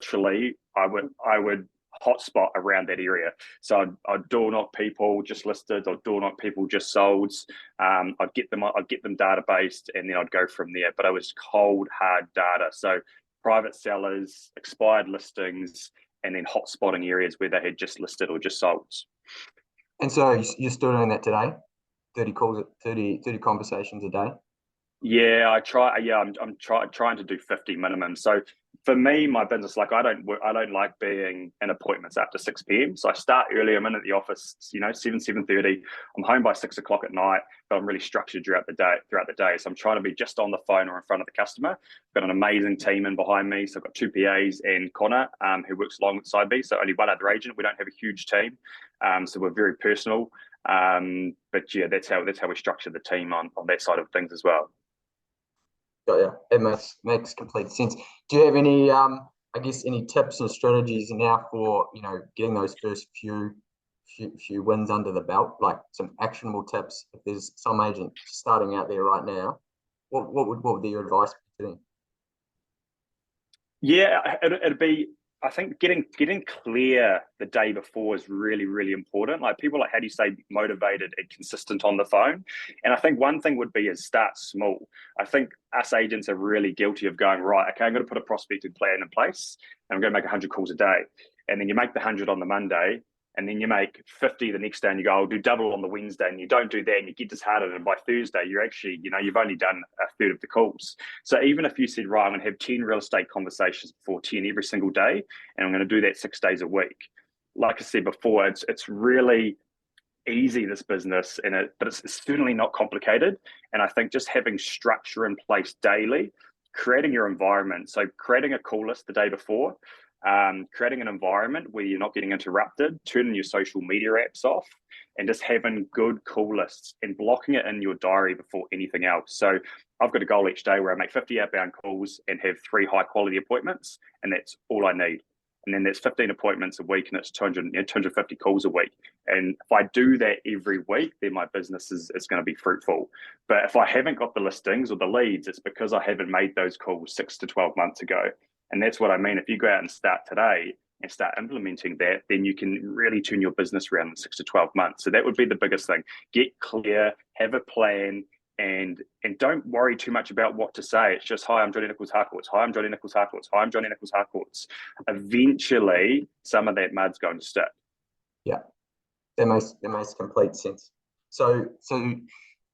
literally, I would hotspot around that area. So I'd door knock people just listed, I'd door knock people just sold. I'd get them data based, and then I'd go from there. But it was cold, hard data. So private sellers, expired listings, and then hotspotting areas where they had just listed or just sold. And so you're still doing that today? 30 calls, 30 conversations a day? Yeah, I try. Yeah, I'm trying to do 50 minimum. So for me, my business, like I don't like being in appointments after 6 p.m. So I start early. I'm in at the office, 7:30. I'm home by 6 o'clock at night, but I'm really structured throughout the day. So I'm trying to be just on the phone or in front of the customer. I've got an amazing team in behind me. So I've got 2 PAs and Connor, who works alongside me. So only one other agent. We don't have a huge team. So we're very personal. But yeah, that's how we structure the team on that side of things as well. Got you. It makes complete sense. Do you have any any tips or strategies now for getting those first few wins under the belt, like some actionable tips? If there's some agent starting out there right now, what would be your advice to them? Yeah, it'd be, I think getting clear the day before is really, really important. Like people how do you stay motivated and consistent on the phone? And I think one thing would be is start small. I think us agents are really guilty of going, right, okay, I'm going to put a prospecting plan in place and I'm going to make 100 calls a day. And then you make the 100 on the Monday, and then you make 50 the next day, and you go, I'll do double on the Wednesday, and you don't do that, and you get disheartened, and by Thursday, you're actually, you've only done a third of the calls. So even if you said, right, I'm going to have 10 real estate conversations before 10 every single day, and I'm going to do that 6 days a week. Like I said before, it's really easy, this business, but it's certainly not complicated. And I think just having structure in place daily, creating your environment. So creating a call list the day before, creating an environment where you're not getting interrupted, turning your social media apps off, and just having good call lists and blocking it in your diary before anything else. So I've got a goal each day where I make 50 outbound calls and have 3 high quality appointments, and that's all I need. And then there's 15 appointments a week, and it's 250 calls a week. And if I do that every week, then my business is going to be fruitful. But if I haven't got the listings or the leads, it's because I haven't made those calls 6 to 12 months ago. And that's what I mean. If you go out and start today and start implementing that, then you can really turn your business around in 6 to 12 months. So that would be the biggest thing. Get clear, have a plan, and don't worry too much about what to say. It's just, hi, I'm Jonny Nicholls Harcourts. Hi, I'm Jonny Nicholls Harcourts. Hi, I'm Jonny Nicholls Harcourts. Eventually, some of that mud's going to stick. Yeah, that makes complete sense. So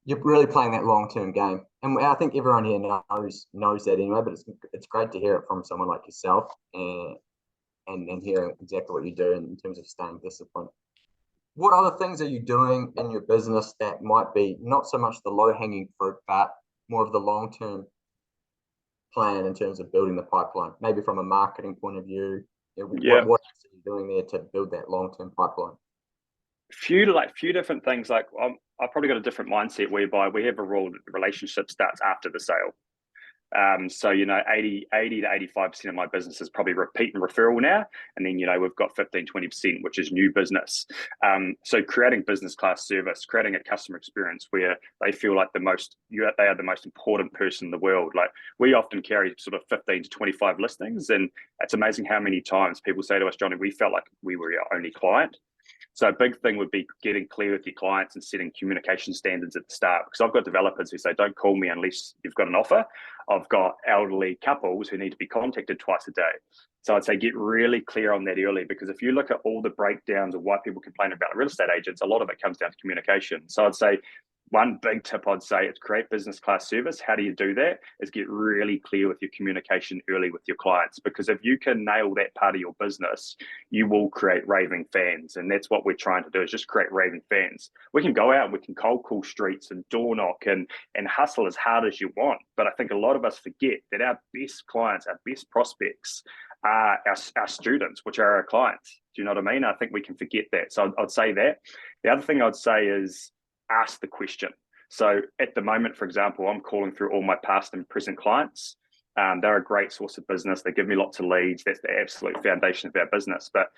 you're really playing that long-term game, and I think everyone here knows that anyway. But it's great to hear it from someone like yourself, and hearing exactly what you do in terms of staying disciplined. What other things are you doing in your business that might be not so much the low-hanging fruit, but more of the long-term plan in terms of building the pipeline? Maybe from a marketing point of view, what else are you doing there to build that long-term pipeline? Few different things. Like I've probably got a different mindset whereby we have a rule that the relationship starts after the sale. So 80 to 85% of my business is probably repeat and referral now, and then we've got 15-20% which is new business. So creating business class service, creating a customer experience where they feel like they are the most important person in the world. Like we often carry sort of 15 to 25 listings, and it's amazing how many times people say to us, Jonny, we felt like we were your only client. So a big thing would be getting clear with your clients and setting communication standards at the start. Because I've got developers who say, don't call me unless you've got an offer. I've got elderly couples who need to be contacted twice a day. So I'd say get really clear on that early, because if you look at all the breakdowns of why people complain about real estate agents, a lot of it comes down to communication. So I'd say one big tip I'd say is create business class service. How do you do that? Is get really clear with your communication early with your clients, because if you can nail that part of your business, you will create raving fans. And that's what we're trying to do, is just create raving fans. We can go out and we can cold call streets and door knock and hustle as hard as you want. But I think a lot of us forget that our best clients, our best prospects are our students, which are our clients. Do you know what I mean? I think we can forget that. So I'd say that. The other thing I'd say is ask the question. So at the moment, for example, I'm calling through all my past and present clients. They're a great source of business. They give me lots of leads. That's the absolute foundation of our business. But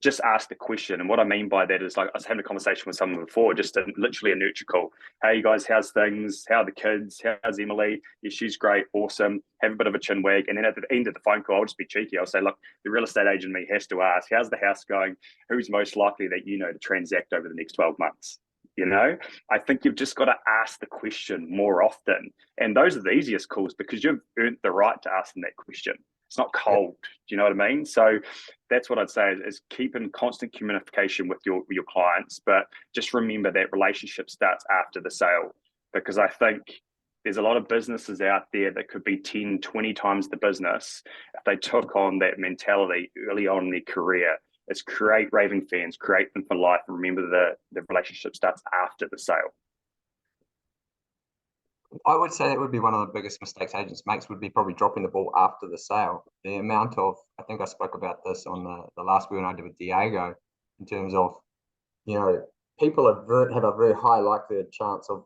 just ask the question. And what I mean by that is, like, I was having a conversation with someone before, just literally a nurture call. Hey, you guys, how's things? How are the kids? How's Emily? Yeah, she's great. Awesome. Have a bit of a chin wag. And then at the end of the phone call, I'll just be cheeky. I'll say, look, the real estate agent me has to ask, how's the house going? Who's most likely that you know to transact over the next 12 months? You know, I think you've just got to ask the question more often. And those are the easiest calls because you've earned the right to ask them that question. It's not cold. Do you know what I mean? So that's what I'd say is keep in constant communication with your clients, but just remember that relationship starts after the sale, because I think there's a lot of businesses out there that could be 10, 20 times the business if they took on that mentality early on in their career. It's create raving fans, create them for life, and remember the relationship starts after the sale. I would say that would be one of the biggest mistakes agents makes, would be probably dropping the ball after the sale. The amount of, I think I spoke about this on the last webinar I did with Diego, in terms of, you know, people have a very high likelihood chance of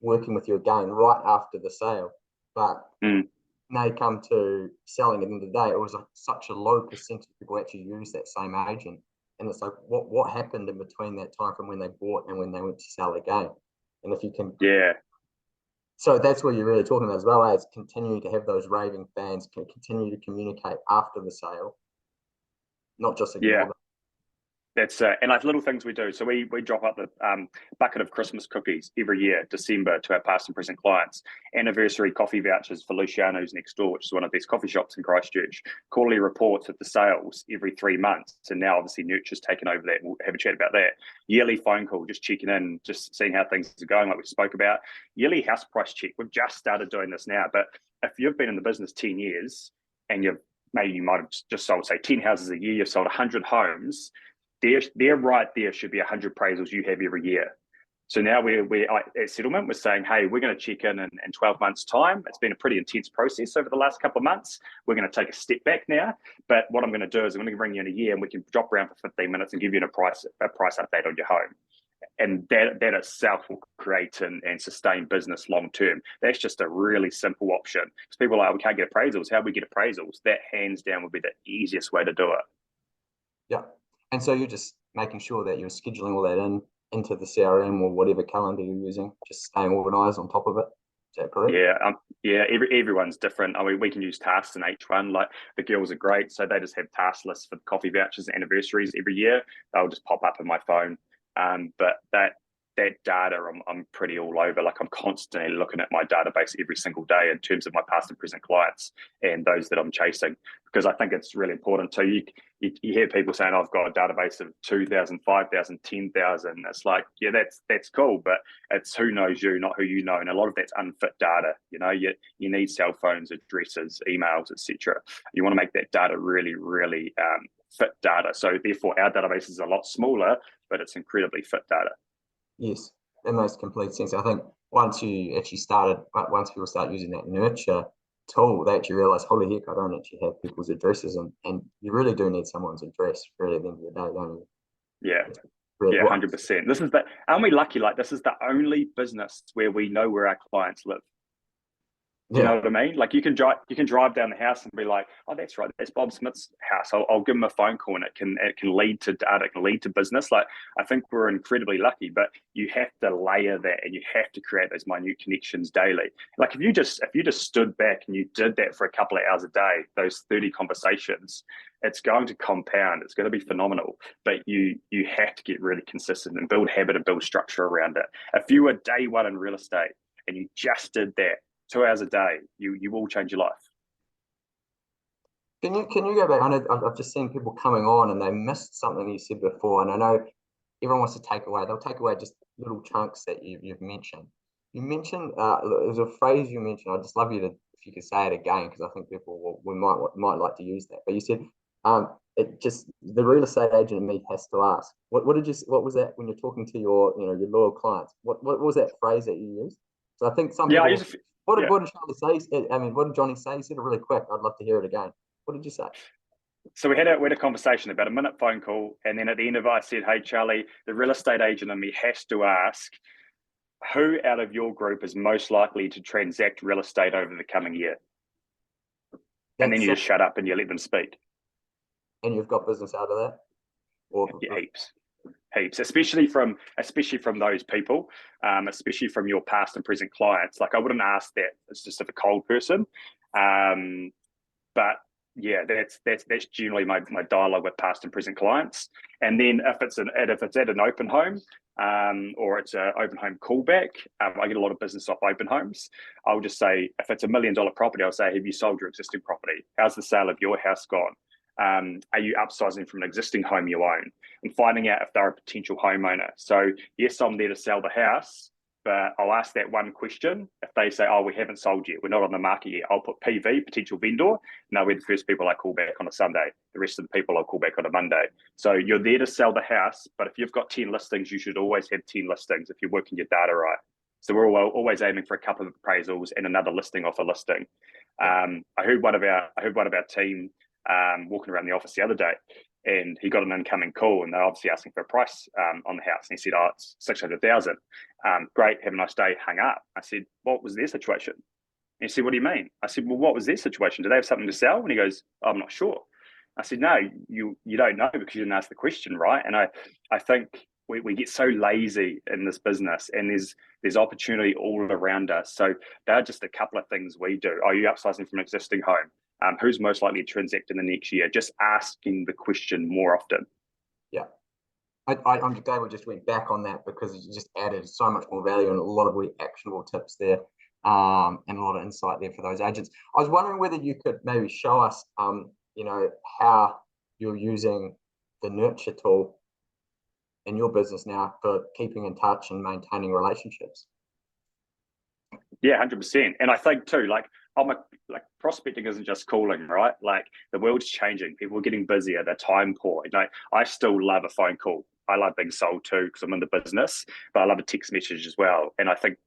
working with you again right after the sale. But when they come to selling at the end of the day, it was such a low percentage of people actually use that same agent. And it's like, what happened in between that time from when they bought and when they went to sell again? And if you can... Yeah. So that's what you're really talking about, as well as continuing to have those raving fans, can continue to communicate after the sale, not just ignore them. That's and like little things we do. So we drop up the bucket of Christmas cookies every year, December, to our past and present clients. Anniversary coffee vouchers for Luciano's next door, which is one of the best coffee shops in Christchurch. Quarterly reports of the sales every 3 months. And now obviously Nurture's taken over that. We'll have a chat about that. Yearly phone call, just checking in, just seeing how things are going, like we spoke about. Yearly house price check. We've just started doing this now, but if you've been in the business 10 years and you might have just sold, say, 10 houses a year, you've sold 100 homes. There right there should be 100 appraisals you have every year. So now we're at settlement, we're saying, hey, we're going to check in 12 months' time. It's been a pretty intense process over the last couple of months. We're going to take a step back now. But what I'm going to do is I'm going to bring you in a year and we can drop around for 15 minutes and give you a price update on your home. And that itself will create and sustain business long term. That's just a really simple option. Because people are like, we can't get appraisals. How do we get appraisals? That hands down would be the easiest way to do it. Yeah. And so you're just making sure that you're scheduling all that into the CRM or whatever calendar you're using, just staying organized on top of it. Is that correct? Yeah. Everyone's different. I mean, we can use tasks in each one. Like the girls are great, so they just have task lists for coffee vouchers and anniversaries every year. They'll just pop up in my phone. But that data, I'm pretty all over. Like I'm constantly looking at my database every single day in terms of my past and present clients and those that I'm chasing, because I think it's really important. So you hear people saying, I've got a database of 2,000, 5,000, 10,000. It's like, yeah, that's cool, but it's who knows you, not who you know. And a lot of that's unfit data. You know, you need cell phones, addresses, emails, etc. You want to make that data really, really fit data. So therefore, our database is a lot smaller, but it's incredibly fit data. Yes, that makes complete sense. I think once people start using that nurture tool, they actually realize, holy heck, I don't actually have people's addresses, and you really do need someone's address really at the end of the day, don't you? Yeah. Really 100%. Aren't we lucky? Like this is the only business where we know where our clients live. Do you know what I mean? Like you can drive down the house and be like, oh, that's right, that's Bob Smith's house. I'll give him a phone call and it can lead to data, it can lead to business. Like I think we're incredibly lucky, but you have to layer that and you have to create those minute connections daily. Like if you just stood back and you did that for a couple of hours a day, those 30 conversations, it's going to compound. It's going to be phenomenal. But you have to get really consistent and build habit and build structure around it. If you were day one in real estate and you just did that 2 hours a day, you will change your life. Can you go back? I know I've just seen people coming on and they missed something you said before, and I know everyone wants to take away. They'll take away just little chunks that you've mentioned. You mentioned there's a phrase you mentioned. I'd just love you to, if you could say it again, because I think people might like to use that. But you said it just, the real estate agent in me has to ask. What was that when you're talking to your loyal clients? What was that phrase that you used? So I think some people. What did Jonny say? I mean, what did Jonny say? He said it really quick. I'd love to hear it again. What did you say? So we had a conversation, about a minute phone call, and then at the end of it, I said, "Hey, Charlie, the real estate agent in me has to ask, who out of your group is most likely to transact real estate over the coming year?" And then you just shut up and you let them speak. And you've got business out of that? Or Yeah, heaps, especially from those people, especially from your past and present clients. Like I wouldn't ask that it's just of a cold person, but yeah, that's generally my dialogue with past and present clients. And then if it's at an open home, or it's an open home callback, I get a lot of business off open homes. I'll just say, if it's $1 million property, I'll say, have you sold your existing property? How's the sale of your house gone? Are you upsizing from an existing home you own? And finding out if they're a potential homeowner. So yes, I'm there to sell the house, but I'll ask that one question. If they say, oh, we haven't sold yet, we're not on the market yet, I'll put PV, potential vendor. No, we're the first people I call back on a Sunday. The rest of the people I'll call back on a Monday. So you're there to sell the house, but if you've got 10 listings, you should always have 10 listings if you're working your data right. So we're always aiming for a couple of appraisals and another listing off a listing. I heard one of our team walking around the office the other day, and he got an incoming call, and they're obviously asking for a price on the house. And he said, oh, it's 600,000. Great, have a nice day, hung up. I said, what was their situation? And he said, what do you mean? I said, well, what was their situation? Do they have something to sell? And he goes, oh, I'm not sure. I said, no, you don't know because you didn't ask the question, right? And I think we get so lazy in this business, and there's opportunity all around us. So they're just a couple of things we do. Are you upsizing from an existing home? Who's most likely to transact in the next year? Just asking the question more often. Yeah. I'm glad we just went back on that, because it just added so much more value and a lot of really actionable tips there, and a lot of insight there for those agents. I was wondering whether you could maybe show us, how you're using the nurture tool in your business now for keeping in touch and maintaining relationships. Yeah, 100%. And I think too, like prospecting isn't just calling, right? Like the world's changing. People are getting busier. They're time poor. I still love a phone call. I love being sold to because I'm in the business, but I love a text message as well. And I think,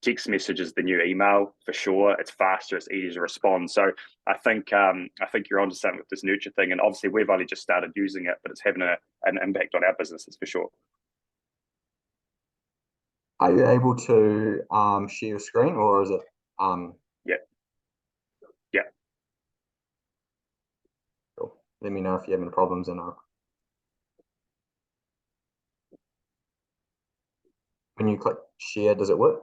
text message is the new email for sure. It's faster, it's easier to respond. So I think you're onto something with this nurture thing. And obviously we've only just started using it, but it's having an impact on our businesses for sure. Are you able to share your screen, or is it? Yeah. Cool. Let me know if you have any problems, and when you click share, does it work?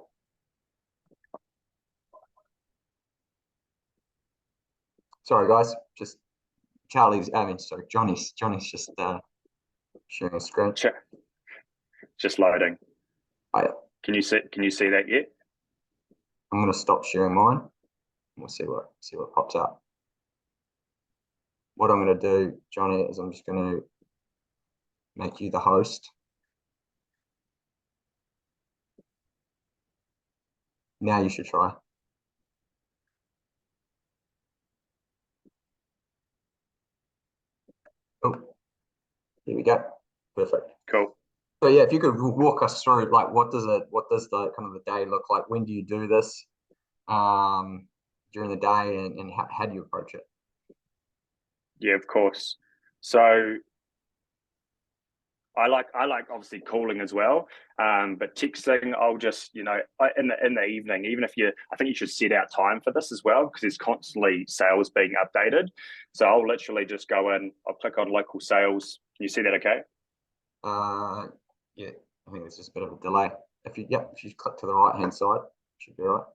Sorry, guys. Jonny's just sharing a screen. Just loading. Oh, yeah. Can you see that yet? I'm going to stop sharing mine. We'll see what pops up. What I'm going to do, Jonny, is I'm just going to make you the host. Now you should try. Oh, here we go. Perfect. Cool. So yeah, if you could walk us through, like, what does the kind of the day look like? When do you do this during the day, and how do you approach it? Yeah, of course. So I like obviously calling as well, but texting, I'll just in the evening. Even if I think you should set out time for this as well, because there's constantly sales being updated. So I'll literally just go in. I'll click on local sales. Can you see that? Okay. Yeah, I think there's just a bit of a delay. If you click to the right hand side, it should be all right.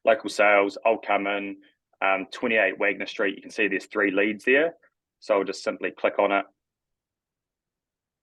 Local sales. I'll come in. 28 Wagner Street. You can see there's 3 leads there. So I'll just simply click on it.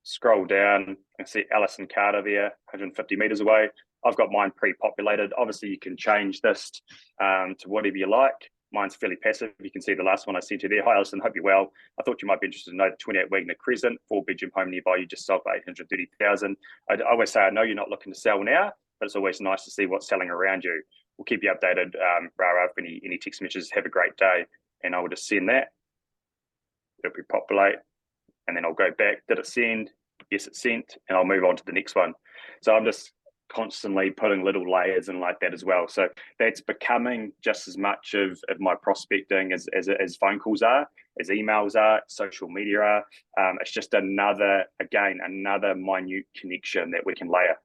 Scroll down and see Alison Carter there, 150 meters away. I've got mine pre-populated. Obviously, you can change this to whatever you like. Mine's fairly passive. You can see the last one I sent you there. Hi, Alison. Hope you're well. I thought you might be interested to know the 28 Wagner Crescent, 4-bedroom home nearby. You just sold for 830,000. I always say, I know you're not looking to sell now, but it's always nice to see what's selling around you. We'll keep you updated. If any text messages, have a great day. And I will just send that. It'll pre-populate. And then I'll go back. Did it send? Yes, it sent. And I'll move on to the next one. So I'm just constantly putting little layers in like that as well. So that's becoming just as much of my prospecting as phone calls are, as emails are, social media are. It's just another minute connection that we can layer.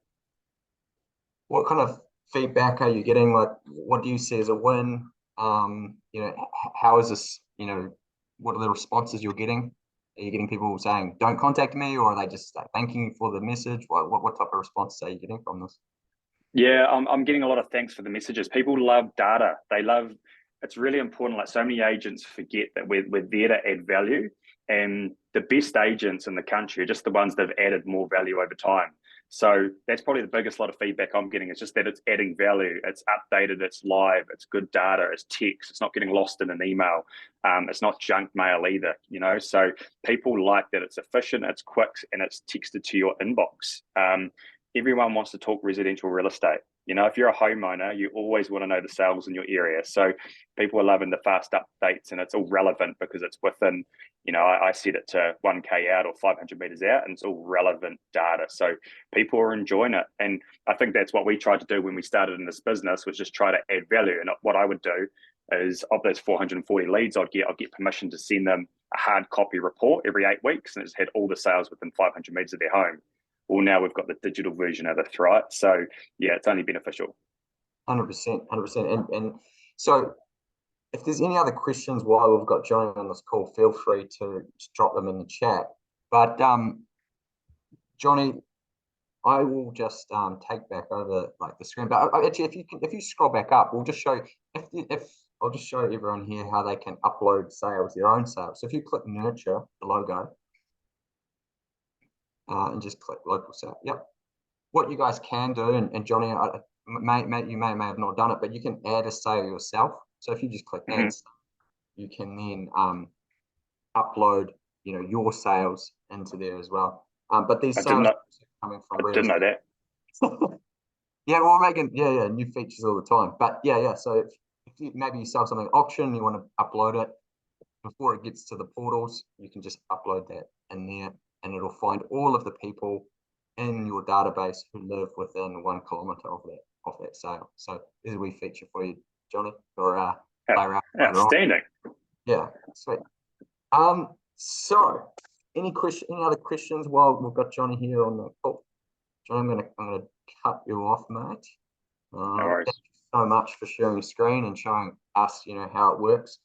What kind of feedback are you getting? Like, what do you see as a win? You know, how is this, you know, what are the responses you're getting? Are you getting people saying, don't contact me, or are they just like, thanking you for the message? What type of responses are you getting from this? Yeah, I'm getting a lot of thanks for the messages. People love data. They love, it's really important. Like, so many agents forget that we're there to add value. And the best agents in the country are just the ones that have added more value over time. So that's probably the biggest lot of feedback I'm getting. It's just that it's adding value. It's updated. It's live. It's good data. It's text. It's not getting lost in an email. It's not junk mail either. You know, so people like that. It's efficient. It's quick, and it's texted to your inbox. Everyone wants to talk residential real estate. You know, if you're a homeowner, you always want to know the sales in your area. So people are loving the fast updates, and it's all relevant because it's within, you know, I set it to 1K out or 500 meters out, and it's all relevant data. So people are enjoying it. And I think that's what we tried to do when we started in this business, was just try to add value. And what I would do is, of those 440 leads I'd get permission to send them a hard copy report every 8 weeks, and it just had all the sales within 500 meters of their home. Well, now we've got the digital version of it, right? So yeah, it's only beneficial. 100%, 100%. And so if there's any other questions while we've got Jonny on this call, feel free to drop them in the chat. But Jonny, I will just take back over like the screen. But actually, if you scroll back up, we'll just show, if I'll just show everyone here how they can upload sales, their own sales. So if you click nurture, the logo, and just click local sale. Yep. What you guys can do, and Jonny, you may have not done it, but you can add a sale yourself. So if you just click add, you can then upload, you know, your sales into there as well. But these sales are coming from I didn't know that. Yeah, we're making new features all the time. But yeah. So if you, maybe you sell something at auction, you want to upload it before it gets to the portals, you can just upload that in there, and it'll find all of the people in your database who live within 1 kilometer of that sale. So this is a wee feature for you, Jonny, or play around later on. Outstanding. Yeah, sweet. So any other questions while we've got Jonny here on the call? Jonny, I'm gonna cut you off, mate. No worries. Thank you so much for sharing your screen and showing us, you know, how it works,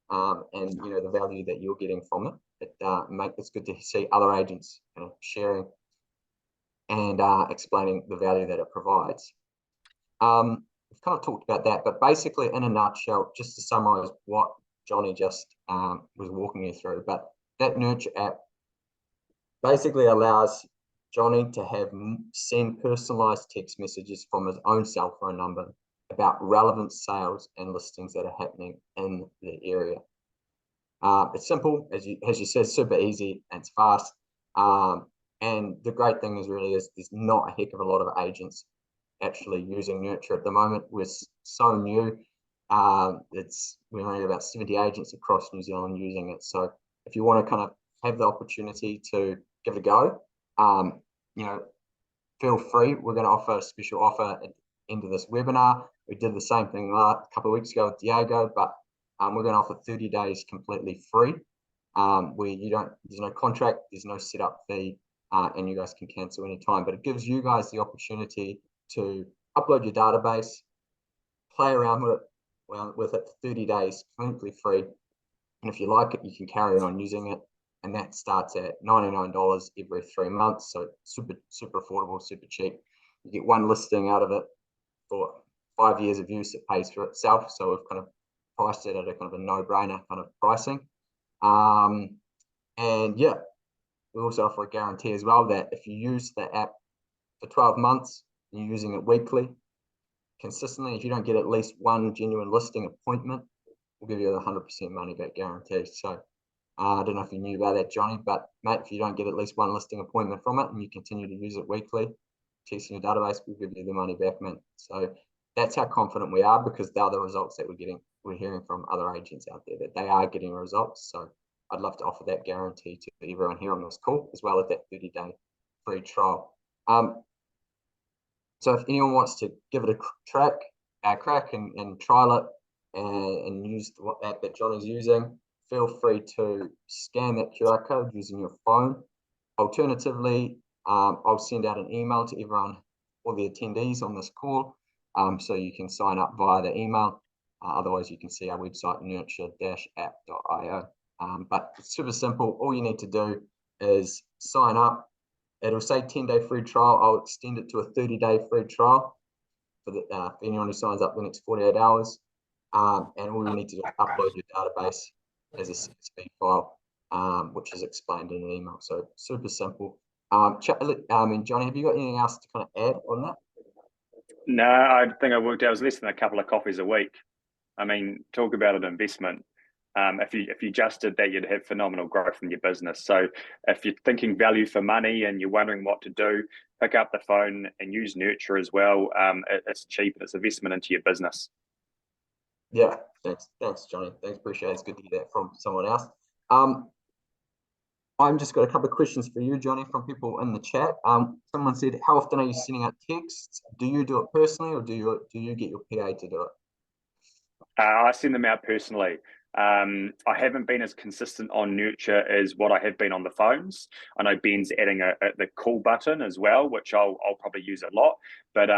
and you know, the value that you're getting from it. It's good to see other agents, you know, sharing and explaining the value that it provides. We've kind of talked about that, but basically, in a nutshell, just to summarize what Jonny just was walking you through, but that Nurture app basically allows Jonny to send personalized text messages from his own cell phone number about relevant sales and listings that are happening in the area. It's simple, as you said, super easy, and it's fast. And the great thing is there's not a heck of a lot of agents actually using Nurture at the moment. We're so new. We're only about 70 agents across New Zealand using it. So if you want to kind of have the opportunity to give it a go, you know, feel free. We're going to offer a special offer at the end of this webinar. We did the same thing a couple of weeks ago with Diego, but we're going to offer 30 days completely free, where there's no contract, there's no setup fee, and you guys can cancel anytime. But it gives you guys the opportunity to upload your database, play around with it for 30 days, completely free. And if you like it, you can carry on using it. And that starts at $99 every 3 months. So super affordable, super cheap. You get one listing out of it for 5 years of use. It pays for itself. So we've kind of priced it at a kind of a no-brainer kind of pricing. And yeah, we also offer a guarantee as well that if you use the app for 12 months, and you're using it weekly, consistently, if you don't get at least one genuine listing appointment, we'll give you a 100% money back guarantee. So I don't know if you knew about that, Jonny, but mate, if you don't get at least one listing appointment from it and you continue to use it weekly, testing your database, we'll give you the money back, man. So that's how confident we are, because the other results that we're hearing from other agents out there, that they are getting results. So I'd love to offer that guarantee to everyone here on this call, as well as that 30-day free trial. So if anyone wants to give it a crack and trial it and use what app that Jonny's using, feel free to scan that QR code using your phone. Alternatively, I'll send out an email to everyone, all the attendees on this call, so you can sign up via the email. Otherwise, you can see our website, nurture-app.io. But it's super simple. All you need to do is sign up. It'll say 10-day free trial. I'll extend it to a 30-day free trial for anyone who signs up the next 48 hours. And all you need to do is upload your database as a CSV file, which is explained in an email. So super simple. Jonny, have you got anything else to kind of add on that? No, I think I worked out it was less than a couple of coffees a week. I mean, talk about an investment. If you just did that, you'd have phenomenal growth in your business. So if you're thinking value for money and you're wondering what to do, pick up the phone and use Nurture as well. It's cheap and it's investment into your business. Yeah, thanks, Jonny. Thanks, appreciate it. It's good to hear that from someone else. I'm just got a couple of questions for you, Jonny, from people in the chat. Someone said, how often are you sending out texts? Do you do it personally, or do you get your PA to do it? I send them out personally. I haven't been as consistent on Nurture as what I have been on the phones. I know Ben's adding the call button as well, which I'll probably use a lot. But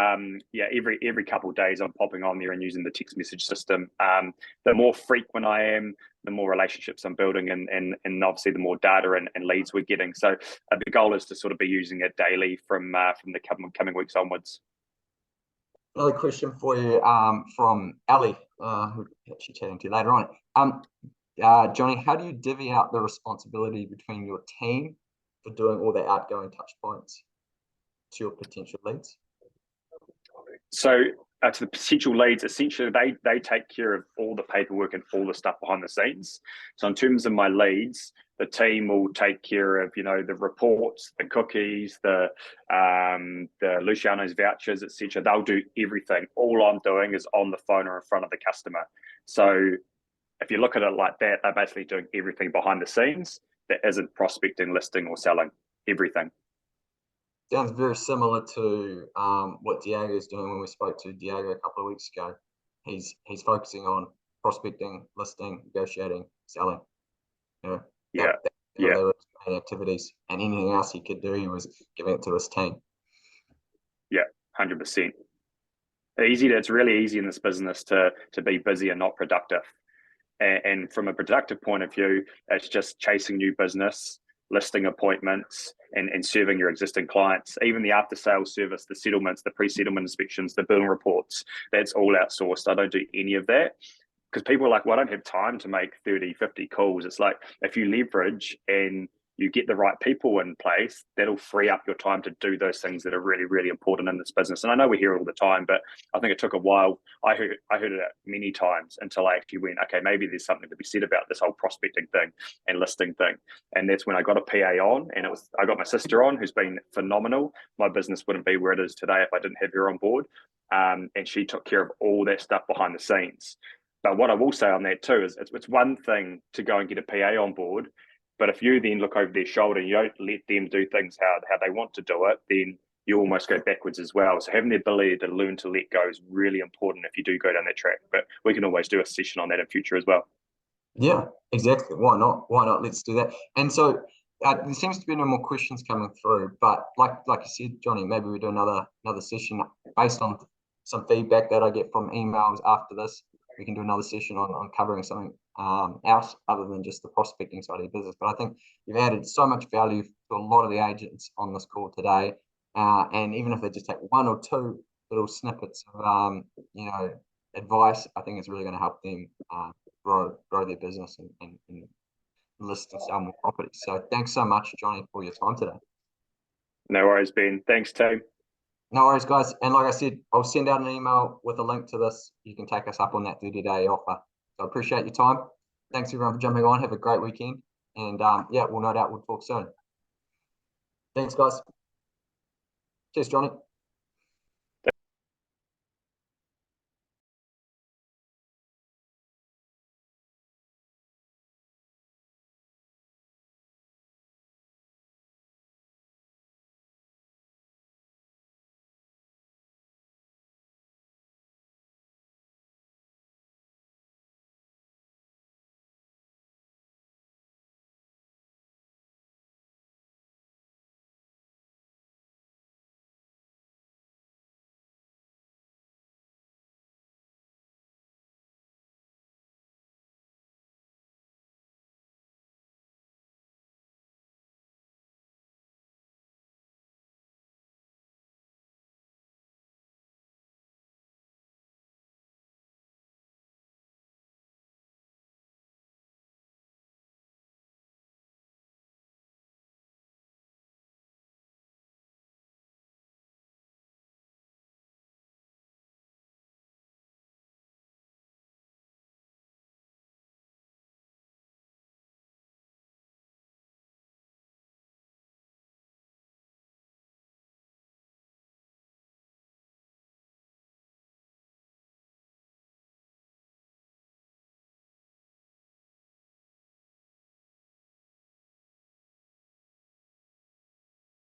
yeah, every couple of days I'm popping on there and using the text message system. The more frequent I am, the more relationships I'm building, and obviously the more data and leads we're getting. So the goal is to sort of be using it daily from the coming weeks onwards. Another question for you from Ali, who actually chatting to you later on. Jonny, how do you divvy out the responsibility between your team for doing all the outgoing touch points to your potential leads? So to the potential leads, essentially they take care of all the paperwork and all the stuff behind the scenes. So in terms of my leads, the team will take care of, the reports, the cookies, the Luciano's vouchers, etc. They'll do everything. All I'm doing is on the phone or in front of the customer. So if you look at it like that, they're basically doing everything behind the scenes that isn't prospecting, listing, or selling. Everything. Sounds very similar to what Diego is doing when we spoke to Diego a couple of weeks ago. He's focusing on prospecting, listing, negotiating, selling. They were his main activities, and anything else he could do, he was giving it to his team. Yeah, 100%. It's really easy in this business to be busy and not productive. And from a productive point of view, it's just chasing new business, listing appointments, and serving your existing clients. Even the after sales service, the settlements, the pre-settlement inspections, the billing reports, that's all outsourced. I don't do any of that. Because people are like, well, I don't have time to make 30, 50 calls. It's like, if you leverage and you get the right people in place, that'll free up your time to do those things that are really, really important in this business. And I know we hear it all the time, but I think it took a while. I heard it many times until I actually went, okay, maybe there's something to be said about this whole prospecting thing and listing thing. And that's when I got a PA on, and I got my sister on, who's been phenomenal. My business wouldn't be where it is today if I didn't have her on board. And she took care of all that stuff behind the scenes. But what I will say on that too is it's one thing to go and get a PA on board, but if you then look over their shoulder and you don't let them do things how they want to do it, then you almost go backwards as well. So having the ability to learn to let go is really important if you do go down that track. But we can always do a session on that in future as well. Yeah, exactly. Why not? Let's do that. And so there seems to be no more questions coming through, but like you said, Jonny, maybe we do another session based on some feedback that I get from emails after this. We can do another session on covering something else other than just the prospecting side of your business. But I think you've added so much value to a lot of the agents on this call today. And even if they just take one or two little snippets of advice, I think it's really going to help them grow their business and list and sell more properties. So thanks so much, Jonny, for your time today. No worries, Ben. Thanks, team. No worries, guys. And like I said, I'll send out an email with a link to this. You can take us up on that 30-day offer. So I appreciate your time. Thanks, everyone, for jumping on. Have a great weekend. And we'll no doubt we'll talk soon. Thanks, guys. Cheers, Jonny.